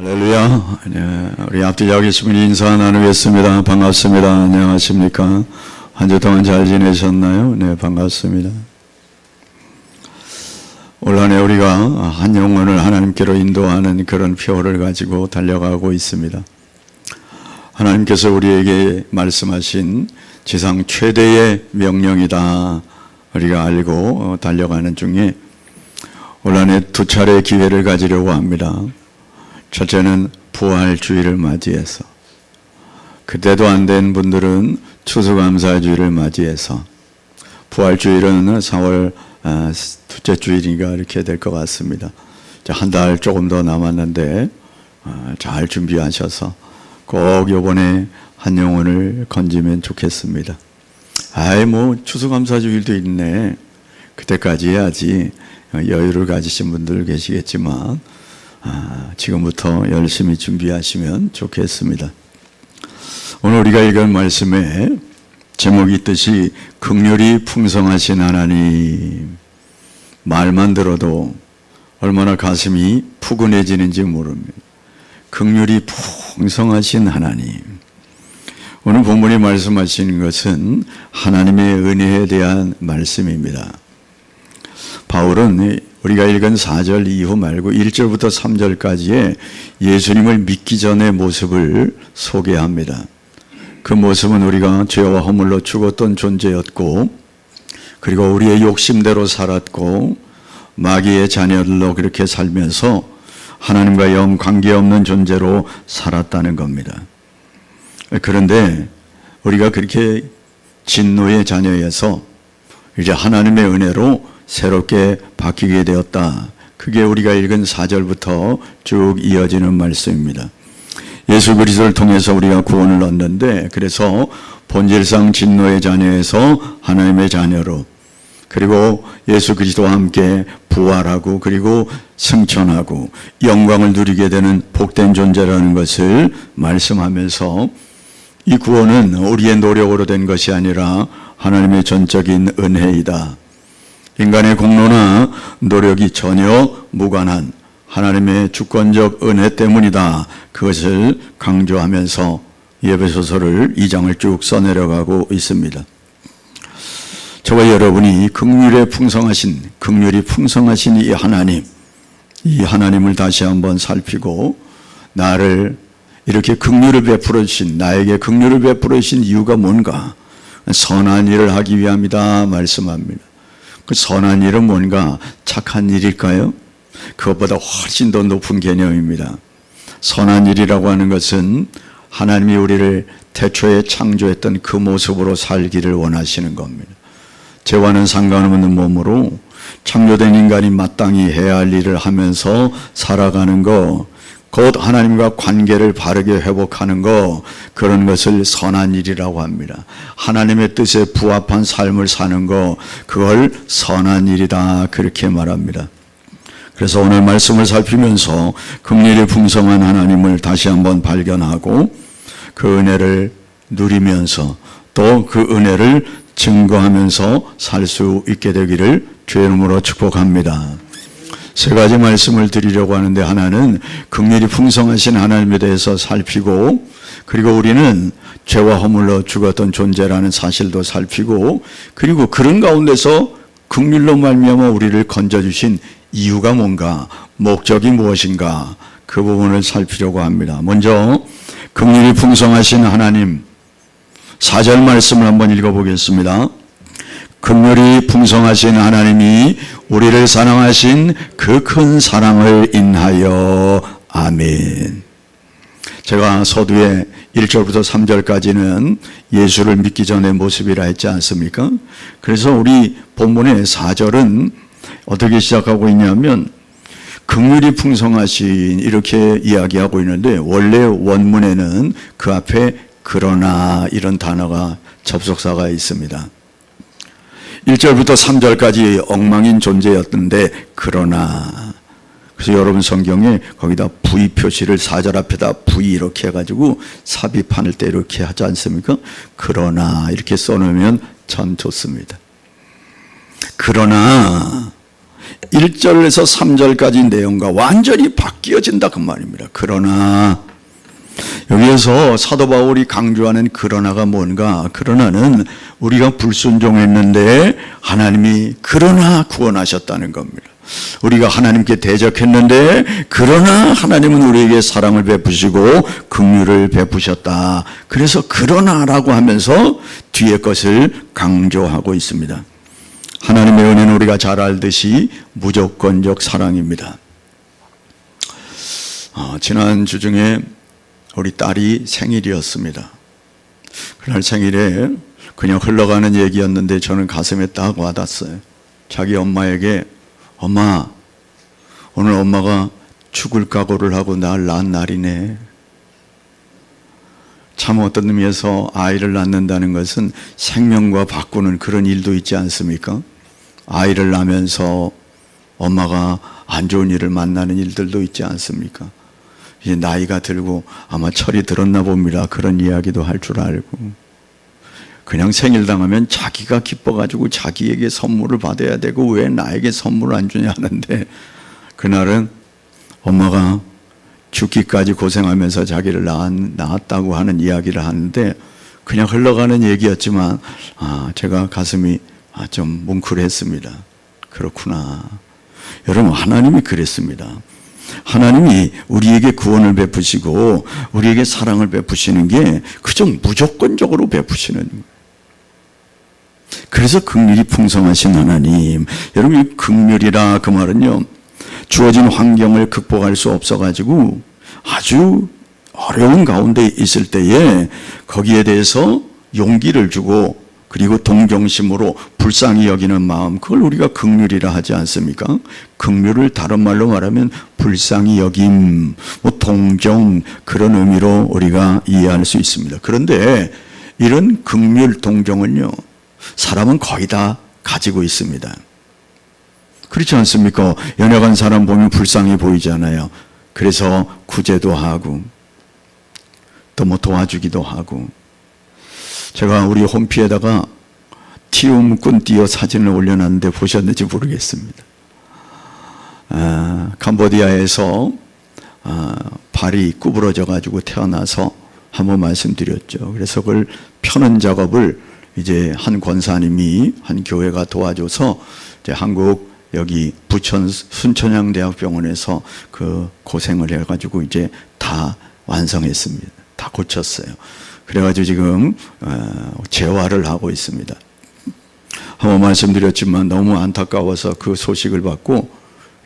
할렐루야. 네, 우리 앞뒤 여기 계신 분이 인사 나누겠습니다. 반갑습니다. 안녕하십니까? 한 주 동안 잘 지내셨나요? 네, 반갑습니다. 올 한 해 우리가 한 영혼을 하나님께로 인도하는 그런 표를 가지고 달려가고 있습니다. 하나님께서 우리에게 말씀하신 지상 최대의 명령이다 우리가 알고 달려가는 중에 올 한 해 두 차례 기회를 가지려고 합니다. 첫째는 부활주의를 맞이해서, 그때도 안 된 분들은 추수감사주의를 맞이해서, 부활주일은 4월 둘째 주일인가 이렇게 될 것 같습니다. 한 달 조금 더 남았는데 잘 준비하셔서 꼭 이번에 한 영혼을 건지면 좋겠습니다. 추수감사주일도 있네, 그때까지 해야지, 여유를 가지신 분들 계시겠지만 지금부터 열심히 준비하시면 좋겠습니다. 오늘 우리가 읽은 말씀에 제목이 있듯이 긍휼이 풍성하신 하나님, 말만 들어도 얼마나 가슴이 푸근해지는지 모릅니다. 긍휼이 풍성하신 하나님. 오늘 본문이 말씀하시는 것은 하나님의 은혜에 대한 말씀입니다. 바울은 우리가 읽은 4절 이후 말고 1절부터 3절까지의 예수님을 믿기 전의 모습을 소개합니다. 그 모습은 우리가 죄와 허물로 죽었던 존재였고, 그리고 우리의 욕심대로 살았고, 마귀의 자녀들로 그렇게 살면서 하나님과 영 관계없는 존재로 살았다는 겁니다. 그런데 우리가 그렇게 진노의 자녀에서 이제 하나님의 은혜로 새롭게 바뀌게 되었다. 그게 우리가 읽은 4절부터 쭉 이어지는 말씀입니다. 예수 그리스도를 통해서 우리가 구원을 얻는데, 그래서 본질상 진노의 자녀에서 하나님의 자녀로, 그리고 예수 그리스도와 함께 부활하고 그리고 승천하고 영광을 누리게 되는 복된 존재라는 것을 말씀하면서, 이 구원은 우리의 노력으로 된 것이 아니라 하나님의 전적인 은혜이다. 인간의 공로나 노력이 전혀 무관한 하나님의 주권적 은혜 때문이다. 그것을 강조하면서 에베소서를 2장을 쭉 써내려가고 있습니다. 저와 여러분이 긍휼이 풍성하신 이 하나님을 다시 한번 살피고, 나를 이렇게 긍휼을 베풀어 주신, 나에게 긍휼을 베풀어 주신 이유가 뭔가? 선한 일을 하기 위함이다 말씀합니다. 그 선한 일은 뭔가? 착한 일일까요? 그것보다 훨씬 더 높은 개념입니다. 선한 일이라고 하는 것은 하나님이 우리를 태초에 창조했던 그 모습으로 살기를 원하시는 겁니다. 죄와는 상관없는 몸으로 창조된 인간이 마땅히 해야 할 일을 하면서 살아가는 것, 곧 하나님과 관계를 바르게 회복하는 것, 그런 것을 선한 일이라고 합니다. 하나님의 뜻에 부합한 삶을 사는 것, 그걸 선한 일이다 그렇게 말합니다. 그래서 오늘 말씀을 살피면서 긍휼이 풍성한 하나님을 다시 한번 발견하고, 그 은혜를 누리면서 또 그 은혜를 증거하면서 살 수 있게 되기를 주의 이름으로 축복합니다. 세 가지 말씀을 드리려고 하는데, 하나는 긍휼이 풍성하신 하나님에 대해서 살피고, 그리고 우리는 죄와 허물로 죽었던 존재라는 사실도 살피고, 그리고 그런 가운데서 긍휼로 말미암아 우리를 건져주신 이유가 뭔가, 목적이 무엇인가, 그 부분을 살피려고 합니다. 먼저 긍휼이 풍성하신 하나님, 4절 말씀을 한번 읽어보겠습니다. 긍휼이 풍성하신 하나님이 우리를 사랑하신 그 큰 사랑을 인하여. 아멘. 제가 서두에 1절부터 3절까지는 예수를 믿기 전의 모습이라 했지 않습니까? 그래서 우리 본문의 4절은 어떻게 시작하고 있냐면, 긍휼이 풍성하신 이렇게 이야기하고 있는데, 원래 원문에는 그 앞에 그러나 이런 단어가 접속사가 있습니다. 1절부터 3절까지 엉망인 존재였는데, 그러나, 그래서 여러분 성경에 거기다 V 표시를 4절 앞에다 V 이렇게 해가지고 삽입할 때 이렇게 하지 않습니까? 그러나 이렇게 써놓으면 참 좋습니다. 그러나 1절에서 3절까지 내용과 완전히 바뀌어진다 그 말입니다. 그러나 여기에서 사도 바울이 강조하는 그러나가 뭔가? 그러나는 우리가 불순종했는데 하나님이 그러나 구원하셨다는 겁니다. 우리가 하나님께 대적했는데 그러나 하나님은 우리에게 사랑을 베푸시고 긍휼을 베푸셨다. 그래서 그러나라고 하면서 뒤에 것을 강조하고 있습니다. 하나님의 은혜는 우리가 잘 알듯이 무조건적 사랑입니다. 지난 주 중에 우리 딸이 생일이었습니다. 그날 생일에 그냥 흘러가는 얘기였는데 저는 가슴에 딱 와닿았어요. 자기 엄마에게 엄마, 오늘 엄마가 죽을 각오를 하고 날 낳은 날이네. 참 어떤 의미에서 아이를 낳는다는 것은 생명과 바꾸는 그런 일도 있지 않습니까? 아이를 낳으면서 엄마가 안 좋은 일을 만나는 일들도 있지 않습니까? 이제 나이가 들고 아마 철이 들었나 봅니다. 그런 이야기도 할 줄 알고. 그냥 생일 당하면 자기가 기뻐가지고 자기에게 선물을 받아야 되고 왜 나에게 선물을 안 주냐 하는데 그날은 엄마가 죽기까지 고생하면서 자기를 낳았다고 하는 이야기를 하는데 그냥 흘러가는 얘기였지만 제가 가슴이 좀 뭉클했습니다. 그렇구나. 여러분, 하나님이 그랬습니다. 하나님이 우리에게 구원을 베푸시고 우리에게 사랑을 베푸시는 게 그저 무조건적으로 베푸시는 거예요. 그래서 긍휼이 풍성하신 하나님. 여러분, 이 긍휼이라 그 말은요, 주어진 환경을 극복할 수 없어가지고 아주 어려운 가운데 있을 때에 거기에 대해서 용기를 주고 그리고 동정심으로 불쌍히 여기는 마음, 그걸 우리가 긍휼이라 하지 않습니까? 긍휼을 다른 말로 말하면 불쌍히 여김, 동정, 그런 의미로 우리가 이해할 수 있습니다. 그런데 이런 긍휼, 동정은요, 사람은 거의 다 가지고 있습니다. 그렇지 않습니까? 연약한 사람 보면 불쌍히 보이잖아요. 그래서 구제도 하고 또 도와주기도 하고. 제가 우리 홈피에다가 티움꾼 띄어 사진을 올려놨는데 보셨는지 모르겠습니다. 캄보디아에서 발이 구부러져 가지고 태어나서 한번 말씀드렸죠. 그래서 그걸 펴는 작업을 이제 한 권사님이 한 교회가 도와줘서 이제 한국 여기 부천 순천향대학병원에서 그 고생을 해가지고 이제 다 완성했습니다. 다 고쳤어요. 그래가지고 지금 재활을 하고 있습니다. 한번 말씀드렸지만 너무 안타까워서 그 소식을 받고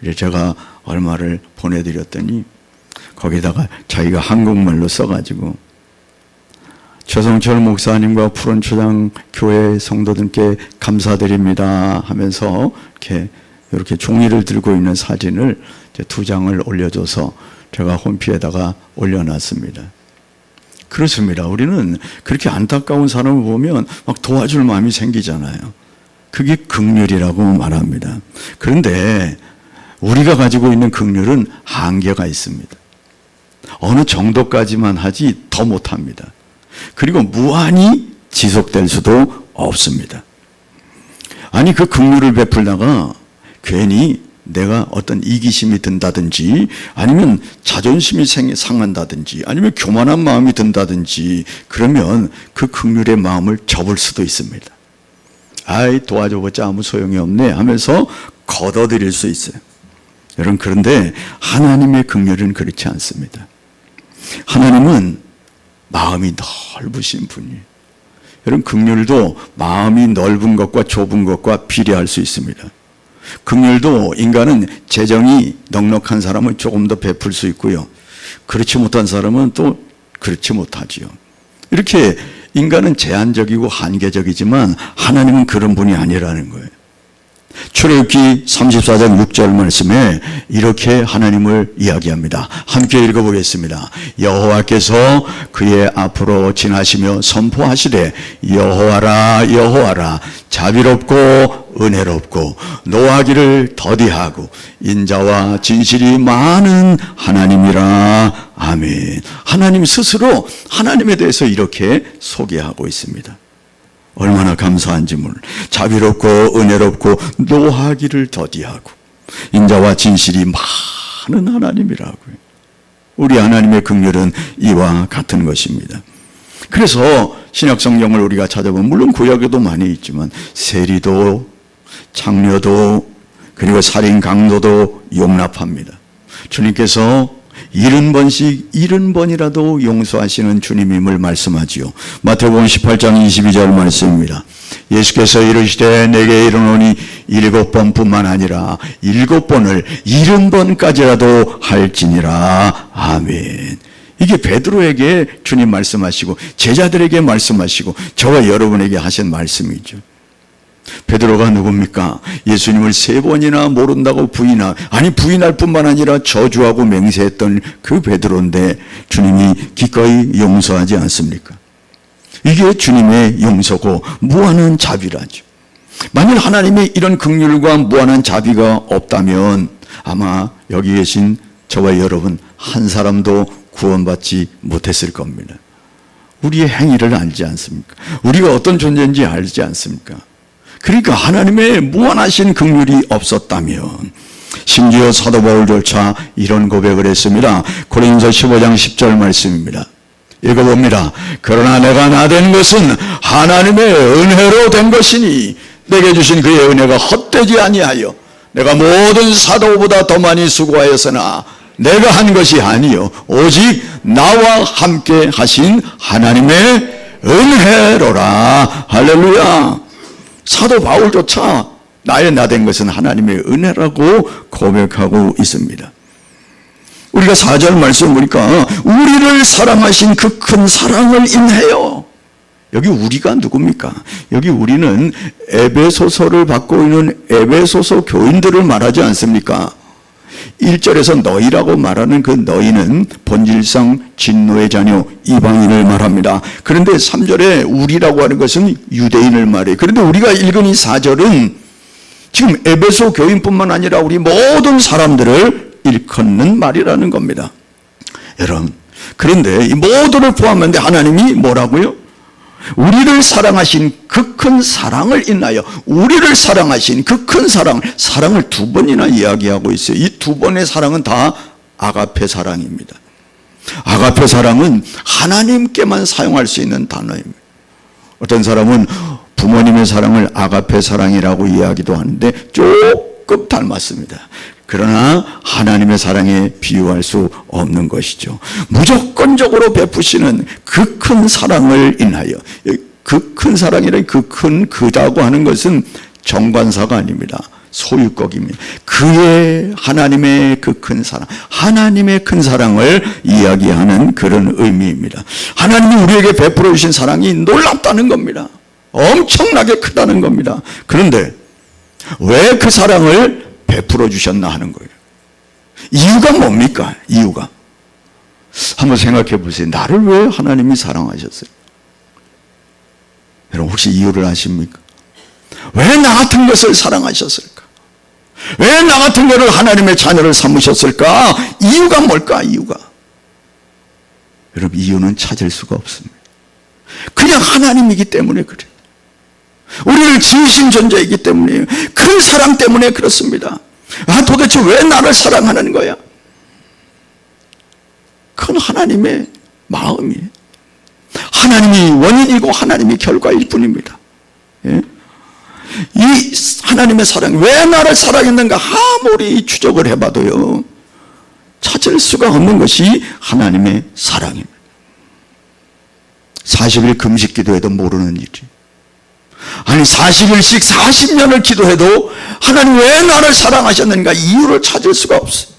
이제 제가 얼마를 보내드렸더니 거기다가 자기가 한국말로 써가지고 최성철 목사님과 푸른초장 교회 성도들께 감사드립니다 하면서 이렇게 종이를 들고 있는 사진을 이제 2장을 올려줘서 제가 홈피에다가 올려놨습니다. 그렇습니다. 우리는 그렇게 안타까운 사람을 보면 막 도와줄 마음이 생기잖아요. 그게 긍휼이라고 말합니다. 그런데 우리가 가지고 있는 긍휼은 한계가 있습니다. 어느 정도까지만 하지 더 못합니다. 그리고 무한히 지속될 수도 없습니다. 아니, 그 긍휼을 베풀다가 괜히 내가 어떤 이기심이 든다든지 아니면 자존심이 상한다든지 아니면 교만한 마음이 든다든지 그러면 그 긍휼의 마음을 접을 수도 있습니다. 아이, 도와줘봤자 아무 소용이 없네 하면서 걷어들일 수 있어요. 여러분, 그런데 하나님의 긍휼은 그렇지 않습니다. 하나님은 마음이 넓으신 분이에요. 여러분, 긍휼도 마음이 넓은 것과 좁은 것과 비례할 수 있습니다. 긍휼도 인간은 재정이 넉넉한 사람은 조금 더 베풀 수 있고요. 그렇지 못한 사람은 또 그렇지 못하지요. 이렇게 인간은 제한적이고 한계적이지만 하나님은 그런 분이 아니라는 거예요. 출애굽기 34장 6절 말씀에 이렇게 하나님을 이야기합니다. 함께 읽어보겠습니다. 여호와께서 그의 앞으로 지나시며 선포하시되 여호와라 여호와라 자비롭고 은혜롭고 노하기를 더디하고 인자와 진실이 많은 하나님이라. 아멘. 하나님 스스로 하나님에 대해서 이렇게 소개하고 있습니다. 얼마나 감사한지 몰라. 자비롭고 은혜롭고 노하기를 더디하고 인자와 진실이 많은 하나님이라고요. 우리 하나님의 긍휼은 이와 같은 것입니다. 그래서 신약 성경을 우리가 찾아보면 물론 구약에도 많이 있지만 세리도 장녀도 그리고 살인 강도도 용납합니다. 주님께서 70번씩 70번이라도 용서하시는 주님임을 말씀하지요. 마태복음 18장 22절 말씀입니다. 예수께서 이르시되 내게 이르노니 7번뿐만 아니라 7번을 70번까지라도 할지니라. 아멘. 이게 베드로에게 주님 말씀하시고 제자들에게 말씀하시고 저와 여러분에게 하신 말씀이죠. 베드로가 누굽니까? 예수님을 3번이나 모른다고 부인할 뿐만 아니라 저주하고 맹세했던 그 베드로인데 주님이 기꺼이 용서하지 않습니까? 이게 주님의 용서고 무한한 자비라죠. 만일 하나님의 이런 긍휼과 무한한 자비가 없다면 아마 여기 계신 저와 여러분 한 사람도 구원받지 못했을 겁니다. 우리의 행위를 알지 않습니까? 우리가 어떤 존재인지 알지 않습니까? 그러니까 하나님의 무한하신 긍휼이 없었다면, 심지어 사도 바울조차 이런 고백을 했습니다. 고린도서 15장 10절 말씀입니다. 읽어봅니다. 그러나 내가 나된 것은 하나님의 은혜로 된 것이니 내게 주신 그의 은혜가 헛되지 아니하여 내가 모든 사도보다 더 많이 수고하였으나 내가 한 것이 아니요 오직 나와 함께 하신 하나님의 은혜로라. 할렐루야. 사도 바울조차 나의 나된 것은 하나님의 은혜라고 고백하고 있습니다. 우리가 4절 말씀 보니까 우리를 사랑하신 그 큰 사랑을 인하여, 여기 우리가 누굽니까? 여기 우리는 에베소서를 받고 있는 에베소서 교인들을 말하지 않습니까? 1절에서 너희라고 말하는 그 너희는 본질상 진노의 자녀 이방인을 말합니다. 그런데 3절에 우리라고 하는 것은 유대인을 말해요. 그런데 우리가 읽은 이 4절은 지금 에베소 교인뿐만 아니라 우리 모든 사람들을 일컫는 말이라는 겁니다. 여러분, 그런데 이 모두를 포함하는데 하나님이 뭐라고요? 우리를 사랑하신 그 큰 사랑을 인하여, 우리를 사랑하신 그 큰 사랑을 2번이나 이야기하고 있어요. 이 2번의 사랑은 다 아가페 사랑입니다. 아가페 사랑은 하나님께만 사용할 수 있는 단어입니다. 어떤 사람은 부모님의 사랑을 아가페 사랑이라고 이야기도 하는데 조금 닮았습니다. 그러나 하나님의 사랑에 비유할 수 없는 것이죠. 무조건적으로 베푸시는 그 큰 사랑을 인하여, 그 큰 사랑이란 그 큰 그다고 하는 것은 정관사가 아닙니다. 소유격입니다. 그의 하나님의 그 큰 사랑, 하나님의 큰 사랑을 이야기하는 그런 의미입니다. 하나님이 우리에게 베풀어 주신 사랑이 놀랍다는 겁니다. 엄청나게 크다는 겁니다. 그런데 왜 그 사랑을 베풀어 주셨나 하는 거예요. 이유가 뭡니까? 이유가 한번 생각해 보세요. 나를 왜 하나님이 사랑하셨어요? 여러분 혹시 이유를 아십니까? 왜 나 같은 것을 사랑하셨을까? 왜 나 같은 것을 하나님의 자녀를 삼으셨을까? 이유가 뭘까? 이유가 여러분 이유는 찾을 수가 없습니다. 그냥 하나님이기 때문에 그래요. 우리를 지으신 존재이기 때문이에요. 큰 사랑 때문에 그렇습니다. 도대체 왜 나를 사랑하는 거야? 그건 하나님의 마음이에요. 하나님이 원인이고 하나님이 결과일 뿐입니다. 예? 이 하나님의 사랑, 왜 나를 사랑했는가 아무리 추적을 해봐도요 찾을 수가 없는 것이 하나님의 사랑입니다. 40일 금식 기도해도 모르는 일이, 아니 40일씩 40년을 기도해도 하나님 왜 나를 사랑하셨는가 이유를 찾을 수가 없어요.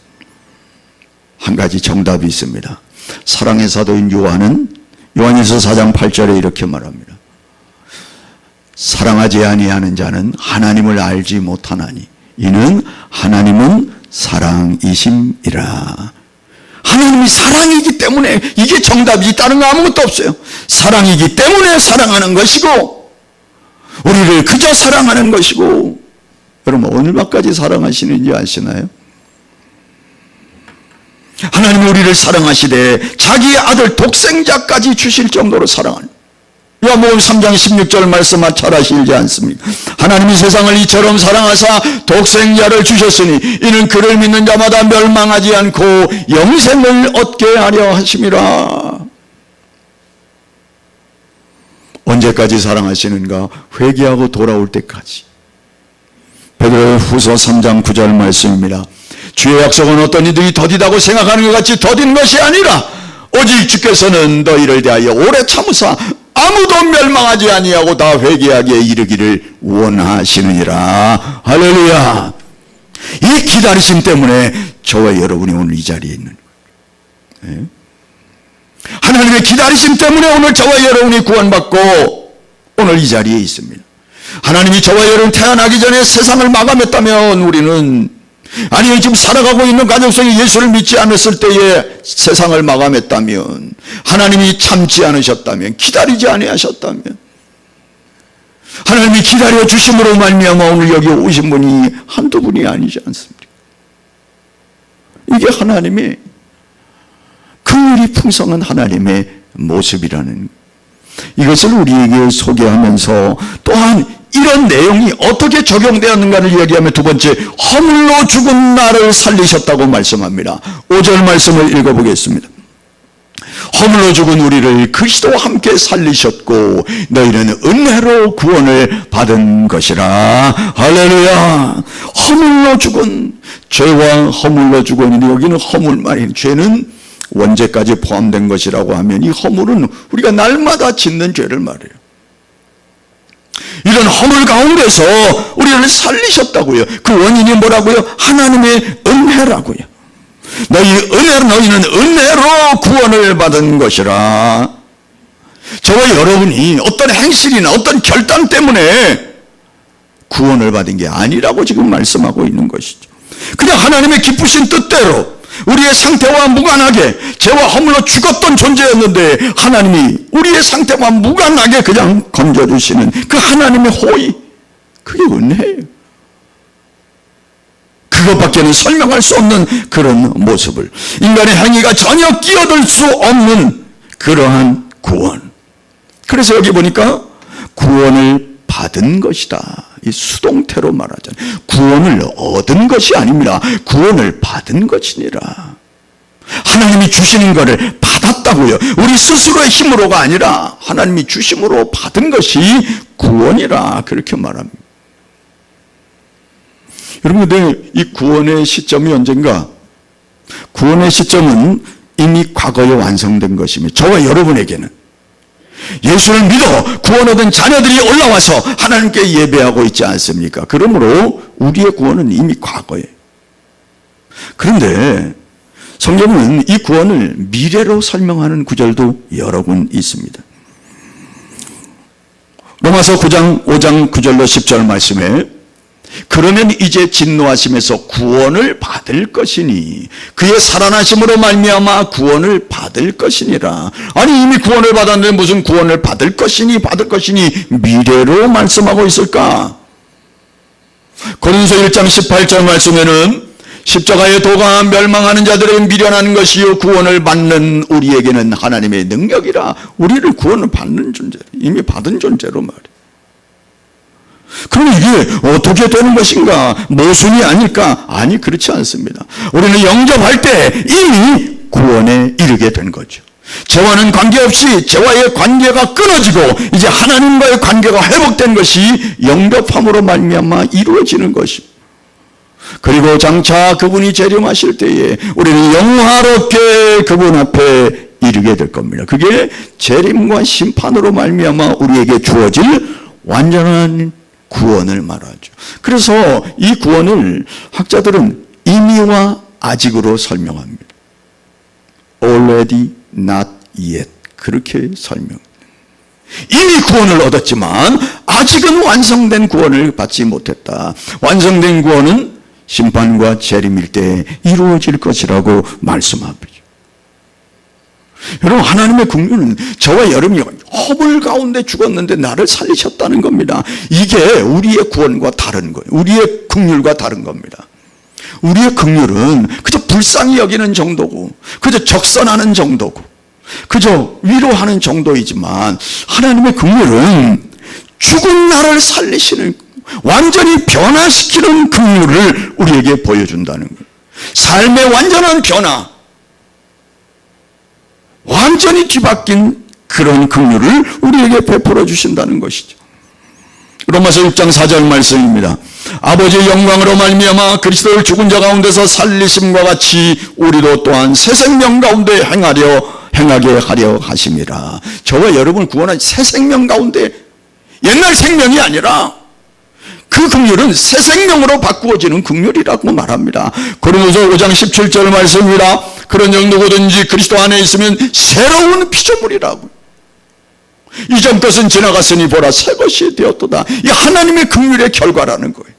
한 가지 정답이 있습니다. 사랑의 사도인 요한은 요한일서 4장 8절에 이렇게 말합니다. 사랑하지 아니하는 자는 하나님을 알지 못하나니 이는 하나님은 사랑이심이라. 하나님이 사랑이기 때문에, 이게 정답이 다른 거 아무것도 없어요. 사랑이기 때문에 사랑하는 것이고 우리를 그저 사랑하는 것이고, 여러분 얼마까지 사랑하시는지 아시나요? 하나님이 우리를 사랑하시되 자기의 아들 독생자까지 주실 정도로 사랑하는, 요한복음 3장 16절 말씀 잘 아시지 않습니까? 하나님이 세상을 이처럼 사랑하사 독생자를 주셨으니 이는 그를 믿는 자마다 멸망하지 않고 영생을 얻게 하려 하심이라. 언제까지 사랑하시는가? 회개하고 돌아올 때까지. 베드로의 후서 3장 9절 말씀입니다. 주의 약속은 어떤 이들이 더디다고 생각하는 것 같이 더딘 것이 아니라 오직 주께서는 너희를 대하여 오래 참으사 아무도 멸망하지 아니하고 다 회개하기에 이르기를 원하시느니라. 할렐루야. 이 기다리심 때문에 저와 여러분이 오늘 이 자리에 있는 거예요. 하나님의 기다리심 때문에 오늘 저와 여러분이 구원받고 오늘 이 자리에 있습니다. 하나님이 저와 여러분 태어나기 전에 세상을 마감했다면 우리는, 아니 지금 살아가고 있는 가정 속에 예수를 믿지 않았을 때에 세상을 마감했다면, 하나님이 참지 않으셨다면, 기다리지 아니하셨다면, 하나님이 기다려 주심으로 말미암아 오늘 여기 오신 분이 한두 분이 아니지 않습니까? 이게 하나님의 긍휼이 풍성한 하나님의 모습이라는, 이것을 우리에게 소개하면서 또한 이런 내용이 어떻게 적용되었는가를 이야기하며 두 번째, 허물로 죽은 나를 살리셨다고 말씀합니다. 5절 말씀을 읽어보겠습니다. 허물로 죽은 우리를 그리스도와 함께 살리셨고 너희는 은혜로 구원을 받은 것이라. 할렐루야. 허물로 죽은, 죄와 허물로 죽은, 여기는 허물 말이에요. 죄는 원죄까지 포함된 것이라고 하면 이 허물은 우리가 날마다 짓는 죄를 말해요. 이런 허물 가운데서 우리를 살리셨다고요. 그 원인이 뭐라고요? 하나님의 은혜라고요. 너희는 은혜로 구원을 받은 것이라. 저와 여러분이 어떤 행실이나 어떤 결단 때문에 구원을 받은 게 아니라고 지금 말씀하고 있는 것이죠. 그냥 하나님의 기쁘신 뜻대로 우리의 상태와 무관하게 죄와 허물로 죽었던 존재였는데 하나님이 우리의 상태와 무관하게 그냥 건져주시는 그 하나님의 호의, 그게 은혜예요. 그것밖에는 설명할 수 없는 그런 모습을, 인간의 행위가 전혀 끼어들 수 없는 그러한 구원. 그래서 여기 보니까 구원을 받은 것이다. 이 수동태로 말하잖아요. 구원을 얻은 것이 아닙니다. 구원을 받은 것이니라. 하나님이 주시는 것을 받았다고요. 우리 스스로의 힘으로가 아니라 하나님이 주심으로 받은 것이 구원이라, 그렇게 말합니다. 여러분들, 이 구원의 시점이 언젠가? 구원의 시점은 이미 과거에 완성된 것입니다. 저와 여러분에게는 예수를 믿어 구원 얻은 자녀들이 올라와서 하나님께 예배하고 있지 않습니까? 그러므로 우리의 구원은 이미 과거에. 그런데 성경은 이 구원을 미래로 설명하는 구절도 여러 군 있습니다. 로마서 9장 5장 9절로 10절 말씀에 그러면 이제 진노하심에서 구원을 받을 것이니 그의 살아나심으로 말미암아 구원을 받을 것이니라. 아니 이미 구원을 받았는데 무슨 구원을 받을 것이니 미래로 말씀하고 있을까? 고린도서 1장 18절 말씀에는 십자가의 도가 멸망하는 자들의 미련한 것이요 구원을 받는 우리에게는 하나님의 능력이라. 우리를 구원을 받는 존재, 이미 받은 존재로 말이에요. 그럼 이게 어떻게 되는 것인가? 모순이 아닐까? 아니, 그렇지 않습니다. 우리는 영접할 때 이미 구원에 이르게 된 거죠. 죄와는 관계없이 죄와의 관계가 끊어지고 이제 하나님과의 관계가 회복된 것이 영접함으로 말미암아 이루어지는 것입니다. 그리고 장차 그분이 재림하실 때에 우리는 영화롭게 그분 앞에 이르게 될 겁니다. 그게 재림과 심판으로 말미암아 우리에게 주어질 완전한 구원을 말하죠. 그래서 이 구원을 학자들은 이미와 아직으로 설명합니다. Already, not yet. 그렇게 설명합니다. 이미 구원을 얻었지만 아직은 완성된 구원을 받지 못했다. 완성된 구원은 심판과 재림일 때 이루어질 것이라고 말씀합니다. 여러분, 하나님의 긍휼은 저와 여러분이 허물 가운데 죽었는데 나를 살리셨다는 겁니다. 이게 우리의 구원과 다른 거예요. 우리의 긍휼과 다른 겁니다. 우리의 긍휼은 그저 불쌍히 여기는 정도고 그저 적선하는 정도고 그저 위로하는 정도이지만 하나님의 긍휼은 죽은 나를 살리시는, 완전히 변화시키는 긍휼을 우리에게 보여준다는 거예요. 삶의 완전한 변화, 완전히 뒤바뀐 그런 긍휼을 우리에게 베풀어 주신다는 것이죠. 로마서 6장 4절 말씀입니다. 아버지의 영광으로 말미암아 그리스도를 죽은 자 가운데서 살리심과 같이 우리도 또한 새 생명 가운데 행하게 하려 하심이라. 저와 여러분을 구원한 새 생명 가운데, 옛날 생명이 아니라 그 긍휼은 새 생명으로 바꾸어지는 긍휼이라고 말합니다. 고린도서 5장 17절 말씀입니다. 그런즉 누구든지 그리스도 안에 있으면 새로운 피조물이라고. 이전 것은 지나갔으니 보라 새 것이 되었도다. 이 하나님의 긍휼의 결과라는 거예요.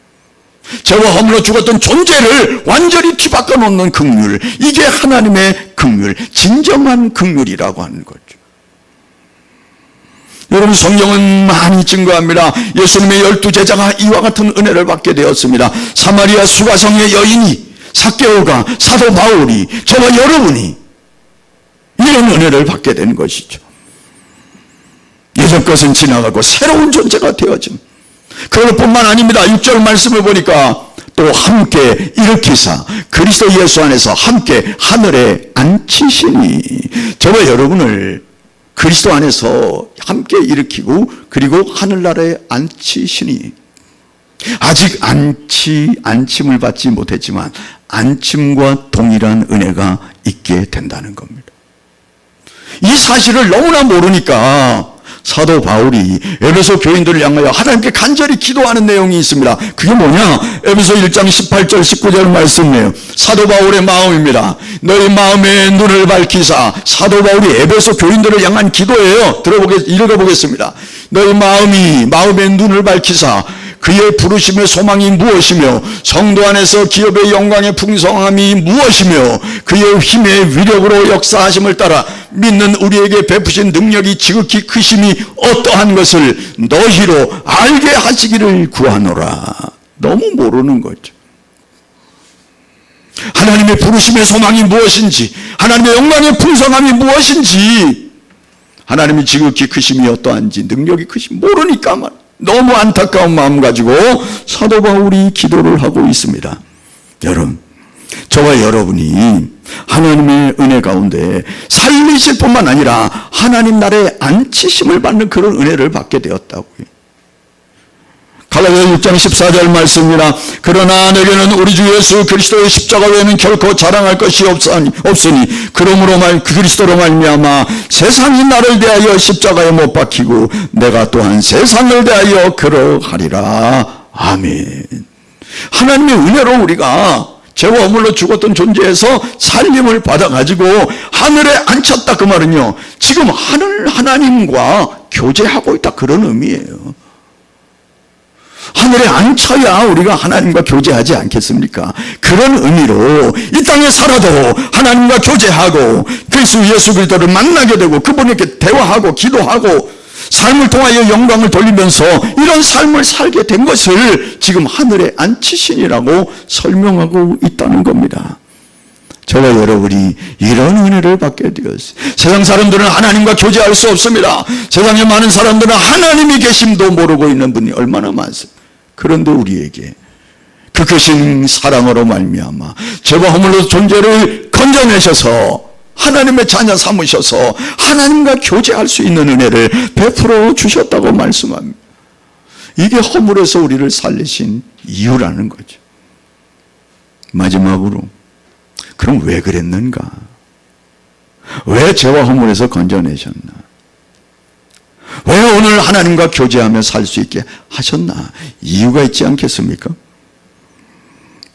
죄와 허물로 죽었던 존재를 완전히 뒤바꿔 놓는 긍휼, 이게 하나님의 긍휼, 진정한 긍휼이라고 하는 거죠. 여러분, 성경은 많이 증거합니다. 예수님의 12제자가 이와 같은 은혜를 받게 되었습니다. 사마리아 수가성의 여인이, 삭개오가, 사도 바울이, 저와 여러분이 이런 은혜를 받게 된 것이죠. 예전 것은 지나가고 새로운 존재가 되어진, 그것뿐만 아닙니다. 6절 말씀을 보니까 또 함께 일으키사 그리스도 예수 안에서 함께 하늘에 앉히시니, 저와 여러분을 그리스도 안에서 함께 일으키고 그리고 하늘나라에 앉히시니, 아직 안침을 받지 못했지만 안침과 동일한 은혜가 있게 된다는 겁니다. 이 사실을 너무나 모르니까 사도 바울이 에베소 교인들을 향하여 하나님께 간절히 기도하는 내용이 있습니다. 그게 뭐냐? 에베소 1장 18절 19절 말씀이에요. 사도 바울의 마음입니다. 너희 마음의 눈을 밝히사, 사도 바울이 에베소 교인들을 향한 기도예요. 읽어보겠습니다. 너희 마음의 눈을 밝히사 그의 부르심의 소망이 무엇이며 성도 안에서 기업의 영광의 풍성함이 무엇이며 그의 힘의 위력으로 역사하심을 따라 믿는 우리에게 베푸신 능력이 지극히 크심이 어떠한 것을 너희로 알게 하시기를 구하노라. 너무 모르는 거죠. 하나님의 부르심의 소망이 무엇인지, 하나님의 영광의 풍성함이 무엇인지, 하나님이 지극히 크심이 어떠한지, 능력이 크심이 모르니까 너무 안타까운 마음 가지고 사도 바울이 기도를 하고 있습니다. 여러분, 저와 여러분이 하나님의 은혜 가운데 살리실 뿐만 아니라 하나님 나라에 앉히심을 받는 그런 은혜를 받게 되었다고요. 갈라디아 6장 14절 말씀입니다. 그러나 내게는 우리 주 예수 그리스도의 십자가 외에는 결코 자랑할 것이 없으니 그러므로 그리스도로 말미암아 세상이 나를 대하여 십자가에 못 박히고 내가 또한 세상을 대하여 그러하리라. 아멘. 하나님의 은혜로 우리가 죄와 허물로 죽었던 존재에서 살림을 받아가지고 하늘에 앉혔다. 그 말은요, 지금 하나님과 교제하고 있다, 그런 의미예요. 하늘에 앉혀야 우리가 하나님과 교제하지 않겠습니까? 그런 의미로 이 땅에 살아도 하나님과 교제하고 그리스도 예수 그리스도를 만나게 되고 그분에게 대화하고 기도하고 삶을 통하여 영광을 돌리면서 이런 삶을 살게 된 것을 지금 하늘에 앉히시니라고 설명하고 있다는 겁니다. 저와 여러분이 이런 은혜를 받게 되었어요. 세상 사람들은 하나님과 교제할 수 없습니다. 세상에 많은 사람들은 하나님이 계심도 모르고 있는 분이 얼마나 많습니다. 그런데 우리에게 그 크신 사랑으로 말미암아 죄와 허물로 존재를 건져내셔서 하나님의 자녀 삼으셔서 하나님과 교제할 수 있는 은혜를 베풀어 주셨다고 말씀합니다. 이게 허물에서 우리를 살리신 이유라는 거죠. 마지막으로, 그럼 왜 그랬는가? 왜 죄와 허물에서 건져내셨나? 왜 오늘 하나님과 교제하며 살 수 있게 하셨나? 이유가 있지 않겠습니까?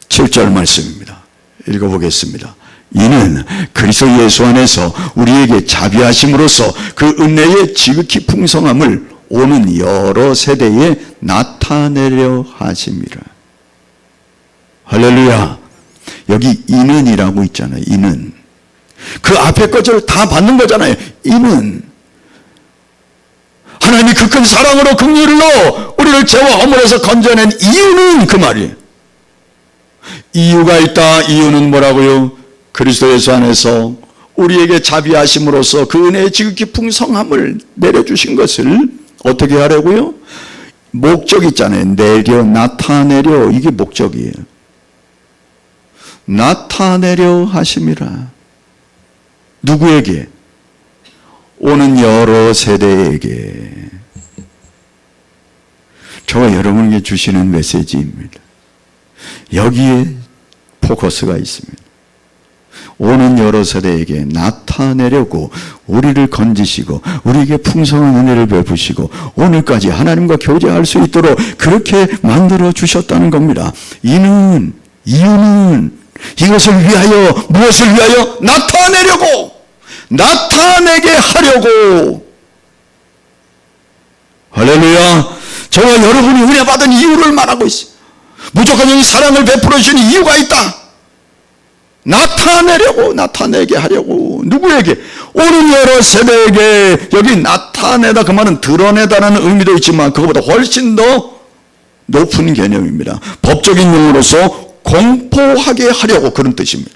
7절 말씀입니다. 읽어보겠습니다. 이는 그리스도 예수 안에서 우리에게 자비하심으로써 그 은혜의 지극히 풍성함을 오는 여러 세대에 나타내려 하심이라. 할렐루야. 여기 이는이라고 있잖아요. 이는. 그 앞에 것을 다 받는 거잖아요. 이는. 하나님이 그 큰 사랑으로 긍휼로 우리를 죄와 허물에서 건져낸 이유는 그 말이에요. 이유가 있다. 이유는 뭐라고요? 그리스도 예수 안에서 우리에게 자비하심으로써 그 은혜의 지극히 풍성함을 내려주신 것을 어떻게 하려고요? 목적 있잖아요. 내려, 나타내려. 이게 목적이에요. 나타내려 하심이라. 누구에게? 오는 여러 세대에게. 저와 여러분에게 주시는 메시지입니다. 여기에 포커스가 있습니다. 오는 여러 세대에게 나타내려고 우리를 건지시고 우리에게 풍성한 은혜를 베푸시고 오늘까지 하나님과 교제할 수 있도록 그렇게 만들어 주셨다는 겁니다. 이유는 이것을 위하여, 무엇을 위하여? 나타내려고, 나타내게 하려고. 할렐루야. 저와 여러분이 은혜 받은 이유를 말하고 있어요. 무조건적인 사랑을 베풀어 주신 이유가 있다. 나타내려고, 나타내게 하려고. 누구에게? 오는 여러 세대에게. 여기 나타내다 그 말은 드러내다라는 의미도 있지만 그것보다 훨씬 더 높은 개념입니다. 법적인 용어로서 공포하게 하려고, 그런 뜻입니다.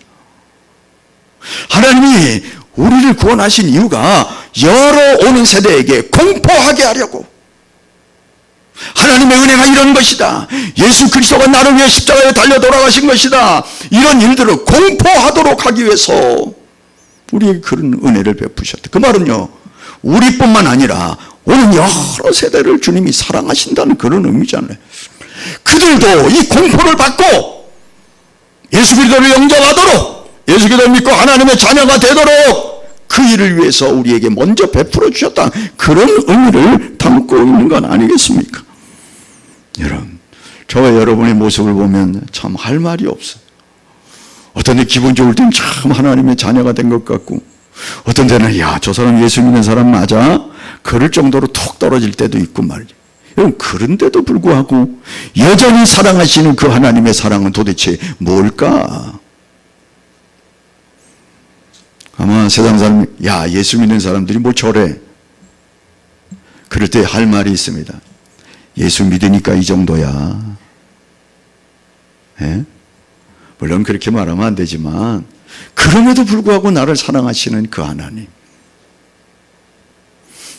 하나님이 우리를 구원하신 이유가 여러 오는 세대에게 공포하게 하려고. 하나님의 은혜가 이런 것이다. 예수 그리스도가 나를 위해 십자가에 달려 돌아가신 것이다. 이런 일들을 공포하도록 하기 위해서 우리에게 그런 은혜를 베푸셨다. 그 말은요, 우리뿐만 아니라 오는 여러 세대를 주님이 사랑하신다는 그런 의미잖아요. 그들도 이 공포를 받고 예수 그리스도를 영접하도록, 예수 그리스도를 믿고 하나님의 자녀가 되도록 그 일을 위해서 우리에게 먼저 베풀어 주셨다. 그런 의미를 담고 있는 건 아니겠습니까? 여러분, 저와 여러분의 모습을 보면 참 할 말이 없어요. 어떤 때 기분 좋을 땐 참 하나님의 자녀가 된 것 같고, 어떤 때는 야, 저 사람 예수 믿는 사람 맞아? 그럴 정도로 툭 떨어질 때도 있고 말이죠. 여러분, 그런데도 불구하고 여전히 사랑하시는 그 하나님의 사랑은 도대체 뭘까? 아마 세상 사람이 야, 예수 믿는 사람들이 뭐 저래. 그럴 때 할 말이 있습니다. 예수 믿으니까 이 정도야. 예? 물론 그렇게 말하면 안 되지만 그럼에도 불구하고 나를 사랑하시는 그 하나님.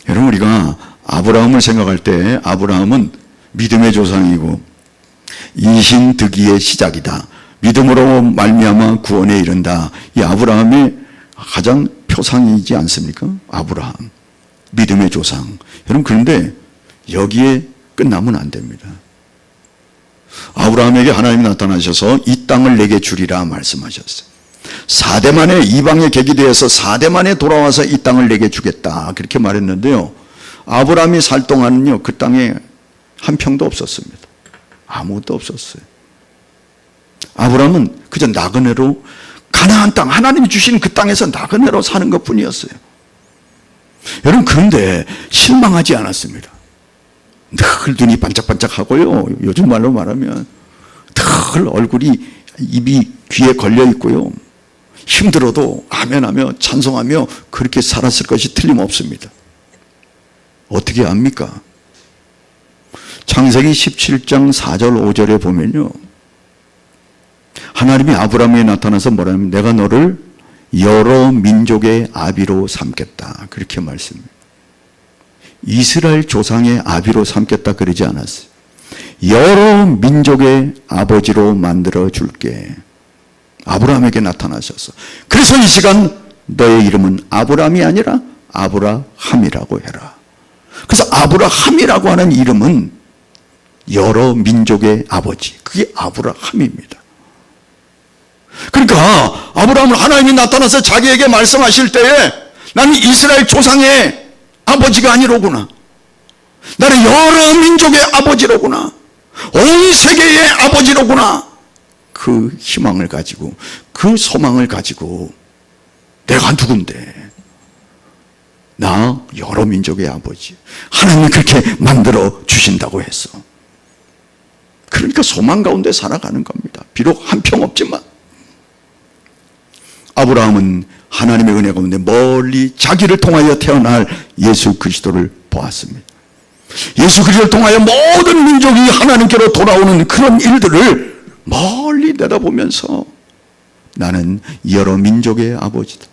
여러분, 우리가 아브라함을 생각할 때 아브라함은 믿음의 조상이고 이신득의의 시작이다. 믿음으로 말미암아 구원에 이른다. 이 아브라함의 가장 표상이지 않습니까? 아브라함, 믿음의 조상. 여러분, 그런데 여기에 끝나면 안 됩니다. 아브라함에게 하나님이 나타나셔서 이 땅을 내게 주리라 말씀하셨어요. 4대 만에 이방의 객이 되어서 4대 만에 돌아와서 이 땅을 내게 주겠다, 그렇게 말했는데요, 아브라함이 살 동안은요 그 땅에 한 평도 없었습니다. 아무것도 없었어요. 아브라함은 그저 나그네로 가나안 땅, 하나님이 주신 그 땅에서 나그네로 사는 것뿐이었어요. 여러분, 그런데 실망하지 않았습니다. 늘 눈이 반짝반짝하고요, 요즘 말로 말하면 늘 얼굴이, 입이 귀에 걸려 있고요, 힘들어도 아멘하며 찬송하며 그렇게 살았을 것이 틀림없습니다. 어떻게 압니까? 창세기 17장 4절 5절에 보면요, 하나님이 아브라함에 나타나서 뭐라냐면 내가 너를 여러 민족의 아비로 삼겠다, 그렇게 말씀합니다. 이스라엘 조상의 아비로 삼겠다 그러지 않았어요. 여러 민족의 아버지로 만들어 줄게. 아브라함에게 나타나셔서, 그래서 이 시간 너의 이름은 아브라함이 아니라 아브라함이라고 해라. 그래서 아브라함이라고 하는 이름은 여러 민족의 아버지, 그게 아브라함입니다. 그러니까 아브라함은 하나님이 나타나서 자기에게 말씀하실 때에 나는 이스라엘 조상의 아버지가 아니로구나, 나는 여러 민족의 아버지로구나, 온 세계의 아버지로구나, 그 희망을 가지고, 그 소망을 가지고 내가 누군데, 나 여러 민족의 아버지, 하나님이 그렇게 만들어 주신다고 했어. 그러니까 소망 가운데 살아가는 겁니다. 비록 한 평 없지만. 아브라함은 하나님의 은혜 가운데 멀리 자기를 통하여 태어날 예수 그리스도를 보았습니다. 예수 그리스도를 통하여 모든 민족이 하나님께로 돌아오는 그런 일들을 멀리 내다보면서 나는 여러 민족의 아버지다,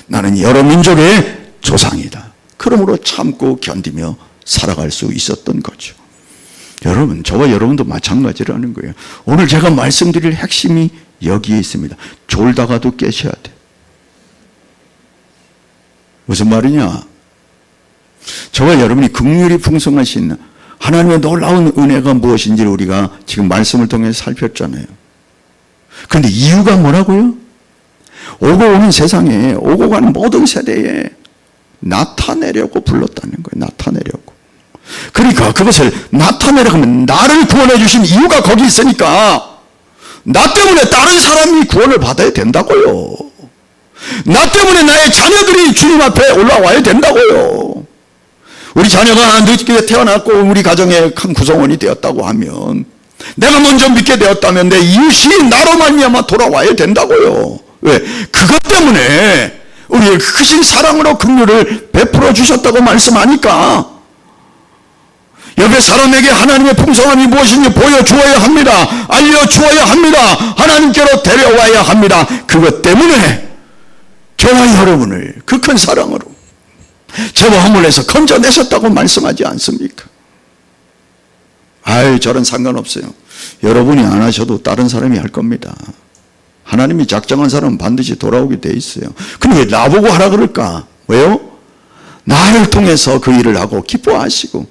나는 여러 민족의 조상이다. 그러므로 참고 견디며 살아갈 수 있었던 거죠. 여러분, 저와 여러분도 마찬가지라는 거예요. 오늘 제가 말씀드릴 핵심이 여기에 있습니다. 졸다가도 깨셔야 돼. 무슨 말이냐? 저와 여러분이 긍휼이 풍성하신 하나님의 놀라운 은혜가 무엇인지를 우리가 지금 말씀을 통해 살폈잖아요. 그런데 이유가 뭐라고요? 오고 오는 세상에, 오고 가는 모든 세대에 나타내려고 불렀다는 거예요. 나타내려고. 그러니까 그것을 나타내려고 하면 나를 구원해 주신 이유가 거기 있으니까 나 때문에 다른 사람이 구원을 받아야 된다고요. 나 때문에 나의 자녀들이 주님 앞에 올라와야 된다고요. 우리 자녀가 늦게 태어났고 우리 가정의 큰 구성원이 되었다고 하면, 내가 먼저 믿게 되었다면 내 이웃이 나로 말미암아 돌아와야 된다고요. 왜? 그것 때문에 우리의 크신 사랑으로 긍휼을 베풀어 주셨다고 말씀하니까 옆에 사람에게 하나님의 풍성함이 무엇인지 보여주어야 합니다. 알려주어야 합니다. 하나님께로 데려와야 합니다. 그것 때문에 저와 여러분을 그 큰 사랑으로 죄와 허물에서 건져내셨다고 말씀하지 않습니까? 아유, 저는 상관없어요. 여러분이 안 하셔도 다른 사람이 할 겁니다. 하나님이 작정한 사람은 반드시 돌아오게 돼 있어요. 근데 왜 나보고 하라 그럴까? 왜요? 나를 통해서 그 일을 하고 기뻐하시고,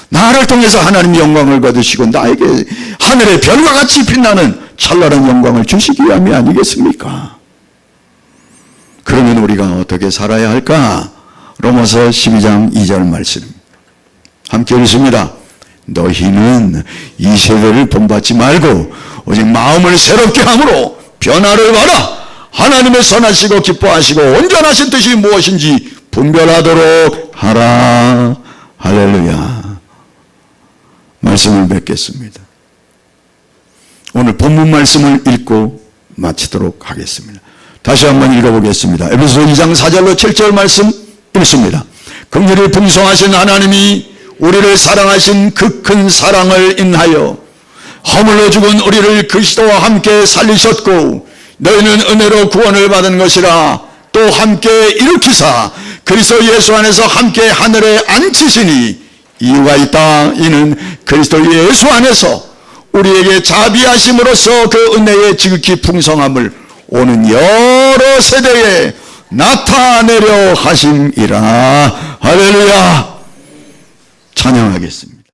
나를 통해서 하나님 영광을 거두시고 나에게 하늘의 별과 같이 빛나는 찬란한 영광을 주시기 위함이 아니겠습니까? 그러면 우리가 어떻게 살아야 할까? 로마서 12장 2절 말씀 함께 읽습니다. 너희는 이 세대를 본받지 말고 오직 마음을 새롭게 함으로 변화를 받아 하나님의 선하시고 기뻐하시고 온전하신 뜻이 무엇인지 분별하도록 하라. 할렐루야. 말씀을 맺겠습니다. 오늘 본문 말씀을 읽고 마치도록 하겠습니다. 다시 한번 읽어보겠습니다. 에베소서 2장 4절로 7절 말씀 읽습니다. 긍휼이 풍성하신 하나님이 우리를 사랑하신 그 큰 사랑을 인하여 허물로 죽은 우리를 그리스도와 함께 살리셨고, 너희는 은혜로 구원을 받은 것이라 또 함께 일으키사 그리스도 예수 안에서 함께 하늘에 앉히시니 이유가 있다. 이는 그리스도 예수 안에서 우리에게 자비하심으로써 그 은혜의 지극히 풍성함을 오는 여러 세대에 나타내려 하심이라. 할렐루야. 찬양하겠습니다.